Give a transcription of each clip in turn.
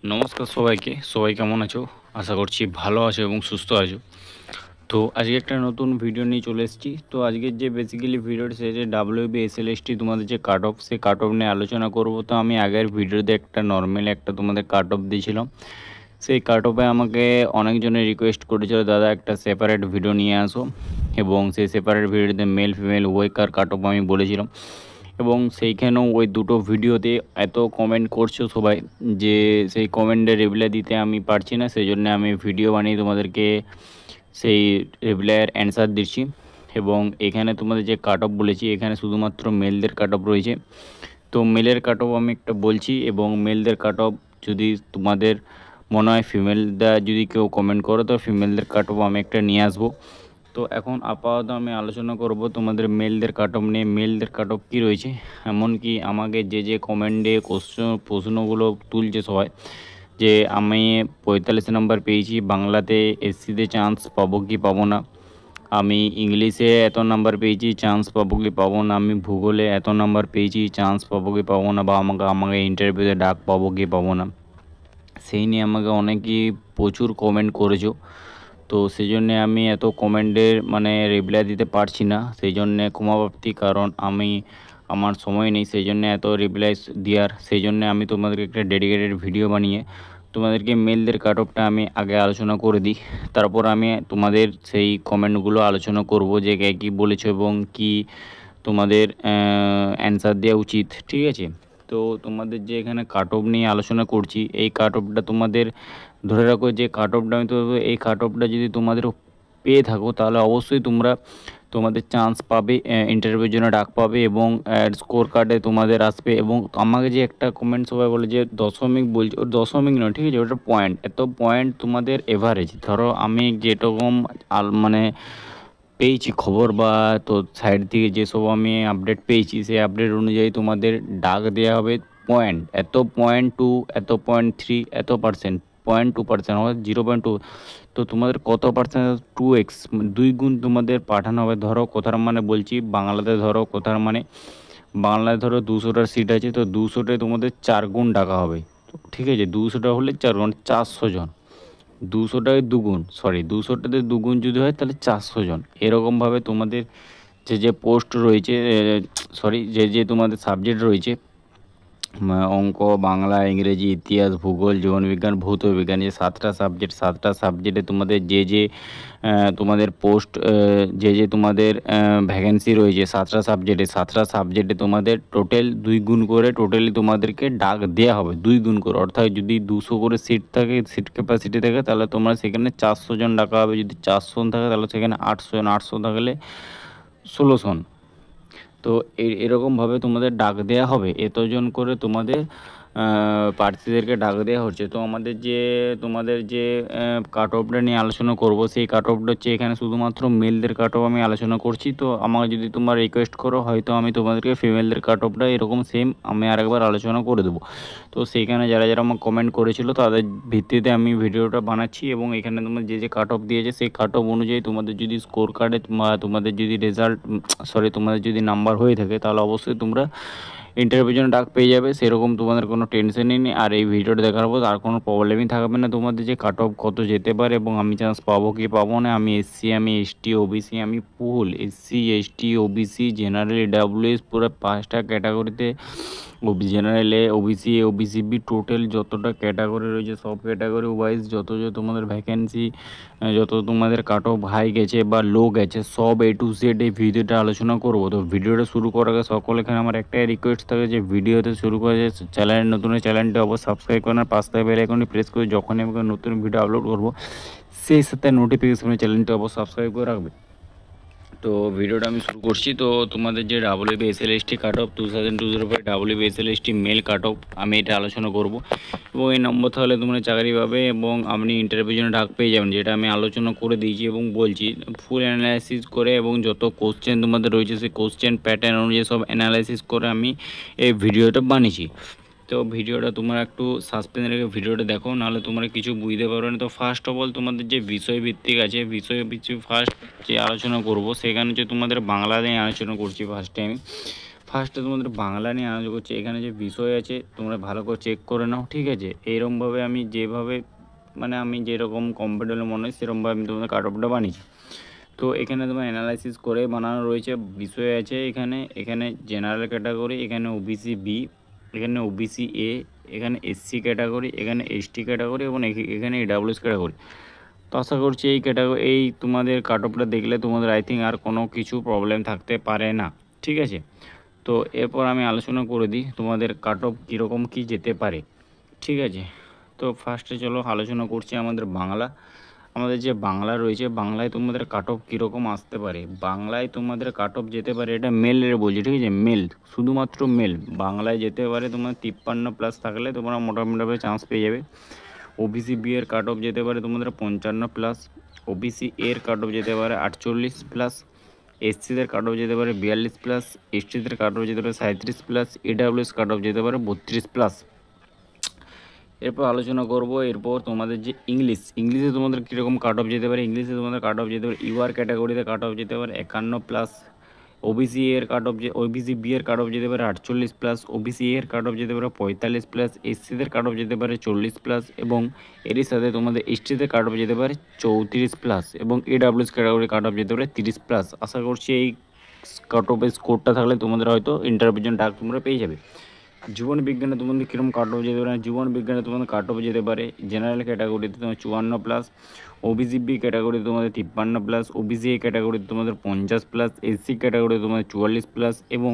নমস্কার সবাইকে। সবাই কেমন আছো? আশা করছি ভালো আছো এবং সুস্থ আছো। তো আজকে একটা নতুন ভিডিও নিয়ে চলে এসেছি। তো আজকের যে বেসিক্যালি ভিডিওটা সেটা WB SLST তোমাদের যে কাট অফ, সেই কাট অফ নিয়ে আলোচনা করব। তো আমি আগের ভিডিওতে একটা নর্মাল একটা তোমাদের কাট অফ দিয়েছিলাম। সেই কাট অফে আমাকে অনেকজনে রিকোয়েস্ট করেছিল, দাদা একটা সেপারেট ভিডিও নিয়ে আসো, এবং সেই সেপারেট ভিডিওতে মেল ফিমেল ওয়েকার কাট অফ আমি বলেছিলাম। এবং সেইখানেও ওই দুটো ভিডিওতে এত কমেন্ট করছো সবাই যে সেই কমেন্টের রিপ্লাই দিতে আমি পারছি না, সেই জন্য আমি ভিডিও বানিয়ে তোমাদেরকে সেই রিপ্লাইয়ের অ্যান্সার দিচ্ছি। এবং এখানে তোমাদের যে কাট অফ বলেছি, এখানে শুধুমাত্র মেলদের কাট অফ রয়েছে। তো মেলের কাট অফ আমি একটা বলছি, এবং মেলদের কাট অফ যদি তোমাদের মনে হয় ফিমেলরা যদি কেউ কমেন্ট করো, তো ফিমেলদের কাট অফ আমি একটা নিয়ে আসবো। তো এখন আপাতত আমি আলোচনা করব তোমাদের মেলদের কাট অফ নিয়ে। মেলদের কাট অফ কী রয়েছে, এমনকি আমাকে যে কমেন্টে প্রশ্নগুলো তুলছে সবাই, যে আমি 45 নাম্বার পেয়েছি, বাংলাতে এসসিতে চান্স পাবো কি পাবো না, আমি ইংলিশে এত নাম্বার পেয়েছি, চান্স পাবো কি পাবো না, আমি ভূগোলে এত নাম্বার পেয়েছি, চান্স পাবো কি পাবো না, বা আমাকে আমাকে ইন্টারভিউতে ডাক পাবো কি পাবো না, সেই নিয়ে আমাকে অনেকেই প্রচুর কমেন্ট করেছো। তো সেই জন্যে আমি এত কমেন্টের রিপ্লাই দিতে পারছি না, সেই জন্যে ক্ষমাপ্রার্থী, কারণ আমার সময় নেই সেই জন্য এত রিপ্লাই দেওয়ার। সেই জন্য আমি তোমাদেরকে একটা ডেডিকেটেড ভিডিও বানিয়ে তোমাদেরকে মেলদের কাট অফটা আমি আগে আলোচনা করে দিই, তারপর আমি তোমাদের সেই কমেন্টগুলো আলোচনা করব যে কে কী বলেছো এবং কি তোমাদের অ্যান্সার দেওয়া উচিত, ঠিক আছে। তো তোমাদের যে এখানে কাট অফ নিয়ে আলোচনা করছি, এই কাট অফটা তোমাদের ধরে রাখো, যে কাট অফটা আমি তো এই কাট অফটা যদি তোমাদের পেয়ে থাকো, তাহলে অবশ্যই তোমরা তোমাদের চান্স পাবে, ইন্টারভিউর জন্য ডাক পাবে, এবং স্কোর কার্ডে তোমাদের আসবে। এবং আমাকে যে একটা কমেন্ট সবাই বলে যে দশমিক বলছে, ওর দশমিক নয়, ঠিক আছে, ওটা পয়েন্ট, এত পয়েন্ট তোমাদের এভারেজ। ধরো আমি যেরকম পেয়েছি খবর, বা তো সাইড থেকে যেসব আমি আপডেট পেয়েছি, সেই আপডেট অনুযায়ী তোমাদের ডাক দেওয়া হবে পয়েন্ট, এত পয়েন্ট টু, এত পয়েন্ট থ্রি, এত পার্সেন্ট, 0.2%, অর্থাৎ 0.2। তো তোমাদের কত পার্সেন্ট, 2x, 2 গুণ তোমাদের পাঠানো হবে। ধরো কোথার বলছি, বাংলাতে ধরো কোথার বাংলায় ধরো 200টার সিট আছে, তো 200টায় তোমাদের 4 গুণ ডাকা হবে। তো ঠিক আছে, 200টা হলে 4 গুণ, 400 জন। 200টায় 2 গুণ, সরি 200টাতে 2 গুণ যদি হয় তাহলে 400 জন। এরকমভাবে তোমাদের যে পোস্ট রয়েছে, সরি যে তোমাদের সাবজেক্ট রয়েছে, অঙ্ক, বাংলা, ইংরেজি, ইতিহাস, ভূগোল, জীবনবিজ্ঞান, ভৌত বিজ্ঞান, যে 7টা সাবজেক্ট, 7টা সাবজেক্টে তোমাদের যে তোমাদের পোস্ট, যে তোমাদের ভ্যাকেন্সি রয়েছে 7টা সাবজেক্টে, 7টা সাবজেক্টে তোমাদের টোটাল 2 গুণ করে টোটালি তোমাদেরকে ডাক দেওয়া হবে, 2 গুণ করে। অর্থাৎ যদি 200 করে সিট থাকে, সিট ক্যাপাসিটি থাকে, তাহলে তোমরা সেখানে 400 জন ডাকা হবে। যদি 400 থাকে তাহলে সেখানে 800 জন, 800 থাকলে 1600। তো এরকমভাবে তোমাদের ডাক দেওয়া হবে, এতজন করে তোমাদের প্রার্থীদেরকে ডাক দেওয়া হচ্ছে। তো আমাদের যে তোমাদের যে কাট অফটা নিয়ে আলোচনা করব, সেই কাট অফটা হচ্ছে এখানে শুধুমাত্র মেলদের কাট অফ আমি আলোচনা করছি। তো আমাকে যদি তোমরা রিকোয়েস্ট করো, হয়তো আমি তোমাদেরকে ফিমেলদের কাট অফটা এরকম সেম আমি আরেকবার আলোচনা করে দেবো। তো সেইখানে যারা যারা আমার কমেন্ট করেছিল তাদের ভিত্তিতে আমি ভিডিওটা বানাচ্ছি, এবং এখানে তোমার যে কাট অফ দিয়েছে সেই কাট অফ অনুযায়ী তোমাদের যদি স্কোর কার্ডে বা তোমাদের যদি রেজাল্ট, সরি তোমাদের যদি নাম্বার হয়ে থাকে, তাহলে অবশ্যই তোমরা ইন্টারভিউর জন্য ডাক পেয়ে যাবে, সেরকম তোমাদের কোনো টেনশনই নেই। আর এই ভিডিওটা দেখার পর আর কোনো প্রবলেমই থাকবে না তোমাদের, যে কাট অফ কত যেতে পারে এবং আমি চান্স পাবো কি পাবো না। আমি এসসি, আমি এসটি, ওবিসি, আমি full SC, ST, OBC, general, WS, পুরো 5টা ক্যাটাগরিতে, জেনারেলে, ওবিসি, ওবিসিবি, টোটাল যতটা ক্যাটাগরি রয়েছে সব ক্যাটাগরি ওয়াইজ যত তোমাদের ভ্যাকেন্সি, যত তোমাদের কাট অফ হাই গেছে বা লো গেছে, সব A to Z এই ভিডিওটা আলোচনা করব। তো ভিডিওটা শুরু করার আগে সকল এখানে আমার একটাই রিকোয়েস্ট থাকে, যে ভিডিওতে শুরু করে যে চ্যানেল নতুন চ্যানেলটা অবশ্যই সাবস্ক্রাইব করেন, আর পাশে বেল আইকনটি প্রেস করে যখনই আমি নতুন ভিডিও আপলোড করব, সেই সাথে নোটিফিকেশন চ্যানেলটা অবশ্যই সাবস্ক্রাইব করে রাখবে। তো ভিডিওটা আমি শুরু করছি। তো তোমাদের যে WBSLST cut off 2025 WBSLST male cut off আমি এটা আলোচনা করব, এবং এই নম্বর তাহলে তোমরা চাকরি পাবে এবং আপনি ইন্টারভিউর জন্য ডাক পেয়ে যাবেন, যেটা আমি আলোচনা করে দিয়েছি এবং বলছি ফুল অ্যানালাইসিস করে, এবং যত কোশ্চেন তোমাদের রয়েছে সেই কোশ্চেন প্যাটার্ন অনুযায়ী সব অ্যানালাইসিস করে আমি এই ভিডিওটা বানিয়েছি। তো ভিডিওটা তোমরা একটু সাসপেন্স রেখে ভিডিওটা দেখো, নাহলে তোমরা কিছু বুঝতে পারবে না। তো ফার্স্ট অফ অল তোমাদের যে বিষয়ভিত্তিক আছে, বিষয়ভিত্তিক ফার্স্ট যে আলোচনা করব, সেখানে হচ্ছে তোমাদের বাংলা নিয়ে আলোচনা করছি। ফার্স্টে আমি ফার্স্টে তোমাদের বাংলা নিয়ে আলোচনা করছি। এখানে যে বিষয় আছে তোমরা ভালো করে চেক করে নাও, ঠিক আছে। এইরকমভাবে আমি যেভাবে মানে আমি যেরকম কমফোর্টেবল মনে হয় সেরকমভাবে আমি তোমাদের কাট অফটা বানিয়েছি। তো এখানে তোমার অ্যানালাইসিস করে বানানো রয়েছে, বিষয় আছে এখানে জেনারেল ক্যাটাগরি, এখানে ওবিসি বি, এখানে ওবিসি এ, এখানে এসসি ক্যাটাগরি, এখানে এসটি ক্যাটাগরি এবং এখানে ইডাব্লিউএস ক্যাটাগরি। তো আশা করছি এই তোমাদের কাট অফটা দেখলে তোমাদের আই থিঙ্ক আর কোনো কিছু প্রবলেম থাকতে পারে না, ঠিক আছে। তো এরপর আমি আলোচনা করে দিই তোমাদের কাট অফ কীরকম কী যেতে পারে, ঠিক আছে। তো ফার্স্টে চলো আলোচনা করছি আমাদের আমাদের যে বাংলা রয়েছে, বাংলায় তোমাদের কাট অফ কীরকম আসতে পারে। বাংলায় তোমাদের কাট অফ যেতে পারে, এটা মেলের বলছি, ঠিক আছে, মেল, শুধুমাত্র মেল বাংলায় যেতে পারে তোমার 53+ থাকলে তোমরা মোটামুটিভাবে চান্স পেয়ে যাবে। ওবিসি বি এর কাট অফ যেতে পারে তোমাদের 55+, ওবিসি এর কাট অফ যেতে পারে 48+, এসসিদের কাট অফ যেতে পারে 42+, এসটিদের কাট অফ যেতে পারে 37+, ইডাব্লিউএস কাট অফ যেতে পারে 32+। এরপর আলোচনা করব এরপর তোমাদের যে ইংলিশে তোমাদের কীরকম কাট অফ যেতে পারে। ইংলিশে তোমাদের কাট অফ যেতে পারে ইউআর ক্যাটাগরিতে কাট অফ যেতে পারে 51+, ওবিসি এর কাট অফ ওবিসি বি এর কাট অফ যেতে পারে 48+, ওবিসি এর কাট অফ যেতে পারে 45+, এসসিদের কাট অফ যেতে পারে 40+, এবং এরই সাথে তোমাদের এসটিদের কাট অফ যেতে পারে 34+, এবং এডাব্লিউএস ক্যাটাগরি কাট অফ যেতে পারে 30+। আশা করছি এই কাট অফের স্কোরটা থাকলে তোমাদের হয়তো ইন্টারভিউর জন্য ডাক তোমরা পেয়ে যাবে। জীবন বিজ্ঞানে তোমাদের কীরকম কাট অফ যেতে পারে, জীবন বিজ্ঞানে তোমাদের কাট অফ যেতে পারে জেনারেল ক্যাটাগরিতে তোমার 54+, ওবিসি বি ক্যাটাগরিতে তোমাদের 53+, ওবিসি এ ক্যাটাগরিতে তোমাদের 50+, এসসি ক্যাটাগরিতে তোমাদের 44+, এবং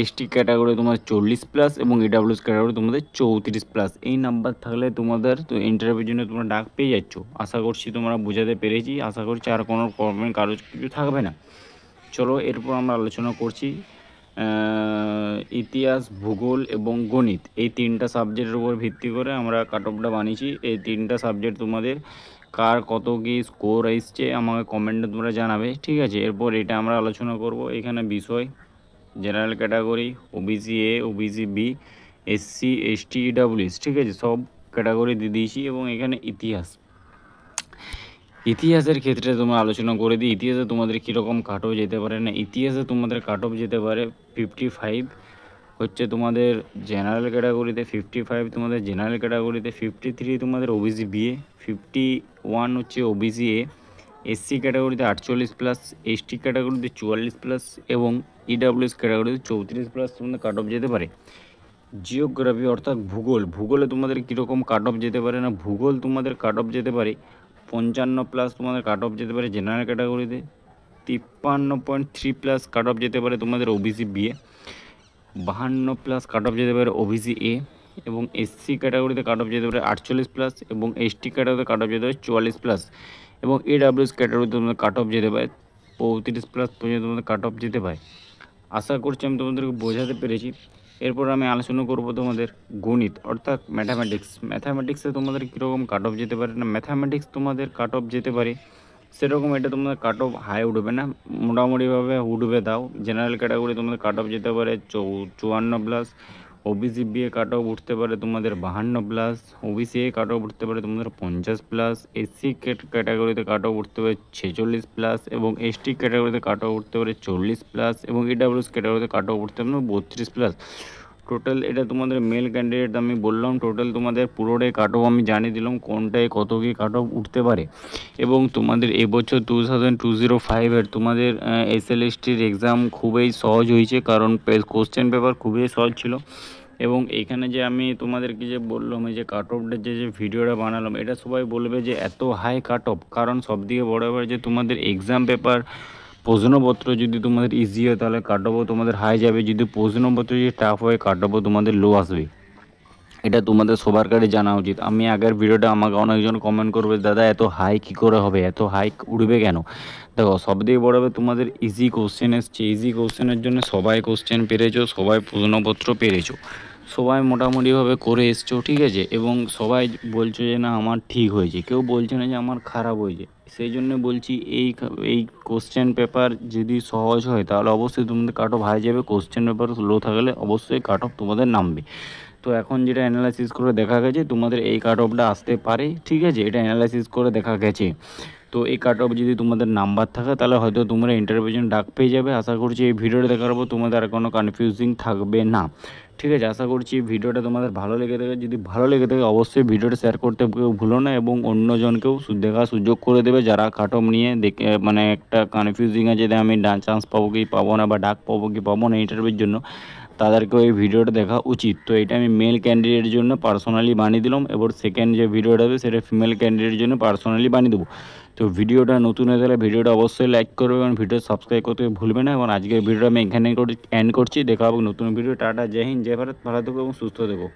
এসটি ক্যাটাগরি তোমাদের 40+, এবং ইডাব্লিউএস ক্যাটাগরি তোমাদের 34+। এই নাম্বার থাকলে তোমাদের তো ইন্টারভিউর জন্য তোমরা ডাক পেয়ে যাচ্ছ। আশা করছি তোমরা বোঝাতে পেরেছি, আশা করছি আর কোনো প্রবলেম কারো কিছু থাকবে না। চলো এরপর আমরা আলোচনা করছি ইতিহাস, ভূগোল এবং গণিত, এই তিনটা সাবজেক্টের উপর ভিত্তি করে আমরা কাট অফটা বানিয়েছি। এই তিনটা সাবজেক্ট তোমাদের কার কত কী স্কোর এসছে আমাকে কমেন্টে তোমরা জানাবে, ঠিক আছে। এরপর এটা আমরা আলোচনা করব। এখানে বিষয় general category, OBC A, OBC B, SC, ST, EWS, ঠিক আছে, সব ক্যাটাগরি দিয়ে দিয়েছি। এবং এখানে ইতিহাসের ক্ষেত্রে তোমরা আলোচনা করে দিই ইতিহাসে তোমাদের কীরকম কাট অফ যেতে পারে না। ইতিহাসে তোমাদের কাট অফ যেতে পারে 55 হচ্ছে তোমাদের জেনারেল ক্যাটাগরিতে, 55 তোমাদের জেনারেল ক্যাটাগরিতে, 53 তোমাদের ওবিসি বিএ, 51 হচ্ছে ওবিসি এ, এসসি ক্যাটাগরিতে 48+, এসটি ক্যাটাগরিতে 44+, এবং ইডাব্লিউএস ক্যাটাগরিতে 34+ তোমাদের কাট অফ যেতে পারে। জিওগ্রাফি অর্থাৎ ভূগোলে তোমাদের কীরকম কাট অফ যেতে পারে না, ভূগোল তোমাদের কাট অফ যেতে পারে 55+ তোমাদের কাট অফ যেতে পারে জেনারেল ক্যাটাগরিতে, 53.3+ কাট অফ যেতে পারে তোমাদের ওবিসি বিএ, 52+ কাট অফ যেতে পারে ওবিসি এ, এবং এসসি ক্যাটাগরিতে কাট অফ যেতে পারে 48+, এবং এসটি ক্যাটাগরিতে কাট অফ যেতে পারে 44+, এবং এডাব্লিউএস ক্যাটাগরিতে তোমাদের কাট অফ যেতে পারে 35+ পর্যন্ত তোমাদের কাট অফ যেতে পারে। আশা করছি আমি তোমাদেরকে বোঝাতে পেরেছি। এরপর আমি আলোচনা করব তোমাদের গণিত অর্থাৎ ম্যাথামেটিক্সে তোমাদের কীরকম কাট অফ যেতে পারে না। ম্যাথামেটিক্স তোমাদের কাট অফ যেতে পারে সেরকম, এটা তোমাদের কাট অফ হাই উঠবে না, মোটামুটিভাবে উঠবে। তাও জেনারেল ক্যাটাগরি তোমাদের কাট অফ যেতে পারে 54+, OBC B A cut off উঠতে পারে তোমাদের 52+, ওবিসি এ কাট অফ উঠতে পারে তোমাদের 50+, এসসি ক্যাটাগরিতে কাট অফ উঠতে পারে 46+, এবং এসটি ক্যাটাগরিতে কাট অফ উঠতে পারে 40+, এবং ইডাব্লিউএস ক্যাটাগরিতে কাট অফ উঠতে পারে 32+। টোটাল এটা তোমাদের মেল ক্যান্ডিডেট আমি বললাম, টোটাল তোমাদের পুরোটাই কাট অফ আমি জানিয়ে দিলাম কোনটায় কত কী কাট অফ উঠতে পারে। এবং তোমাদের এবছর 2005 তোমাদের এসএলএসটির এক্সাম খুবই সহজ হয়েছে, কারণ কোশ্চেন পেপার খুবই সহজ ছিল। এবং এইখানে যে আমি তোমাদেরকে যে বললাম এই যে কাট অফটা যে ভিডিওটা বানালাম, এটা সবাই বলবে যে এত হাই কাট অফ, কারণ সবদিকে বড় ব্যাপার যে তোমাদের এক্সাম পেপার প্রশ্নপত্র যদি তোমাদের ইজি হয় তাহলে কাট অফও তোমাদের হাই যাবে, যদি প্রশ্নপত্র যদি টাফ হয় কাট অফও তোমাদের লো আসবে। এটা তোমাদের সবার কাছে জানা উচিত। আমি আগের ভিডিওটা আমাকে অনেকজন কমেন্ট করবে, দাদা এত হাই কী করে হবে, এত হাই উঠবে কেন। দেখো সবথেকে বড় হবে তোমাদের ইজি কোশ্চেন এসছে, ইজি কোশ্চেনের জন্য সবাই কোশ্চেন পেরেছো, সবাই প্রশ্নপত্র পেরেছো, সবাই মোটামুটিভাবে করে এসছো, ঠিক আছে। এবং সবাই বলছো যে না আমার ঠিক হয়েছে, কেউ বলছে না যে আমার খারাপ হয়েছে। সেই জন্য বলছি এই কোশ্চেন পেপার যদি সহজ হয় তাহলে অবশ্যই তোমাদের কাট অফ হাই যাবে, কোশ্চেন পেপার লো থাকলে অবশ্যই কাট অফ তোমাদের নামবে। তো এখন যেটা অ্যানালাইসিস করে দেখা গেছে তোমাদের এই কাট অফটা আসতে পারে, ঠিক আছে, এটা অ্যানালাইসিস করে দেখা গেছে। তো এই কাট অফ যদি তোমাদের নাম্বার থাকে তাহলে হয়তো তোমরা ইন্টারভিউর জন্য ডাক পেয়ে যাবে। আশা করছি এই ভিডিওটা দেখার পর তোমাদের আর কোনো কনফিউজিং থাকবে না। ঠিক আছে, আশা করছি ভিডিওটা তোমাদের ভালো লেগে থাকে। যদি ভালো লেগে থাকে অবশ্যই ভিডিওটা শেয়ার করতে কেউ ভুলো না এবং অন্যজনকেও দেখার সুযোগ করে দেবে যারা কাট অফ নিয়ে দেখে মানে একটা কনফিউজিং আছে যে আমি চান্স পাবো কি পাবো না বা ডাক পাবো কি পাবো না ইন্টারভিউর জন্য, তাদেরকেও এই ভিডিওটা দেখা উচিত। তো এটা আমি মেল ক্যান্ডিডেটের জন্য পার্সোনালি বানিয়ে দিলাম, এবার সেকেন্ড যে ভিডিওটা হবে সেটা ফিমেল ক্যান্ডিডেটের জন্য পার্সোনালি বানিয়ে দেবো। তো ভিডিওটা নতুন হয়ে গেলে ভিডিওটা অবশ্যই লাইক করবে এবং ভিডিও সাবস্ক্রাইব করতে ভুলবে না। এবং আজকের ভিডিওটা আমি এখানে এন্ড করছি। দেখা হবে নতুন ভিডিও। টাটা, জয় হিন্দ, জয় ভারত, ভালো থেকো এবং সুস্থ থেকো।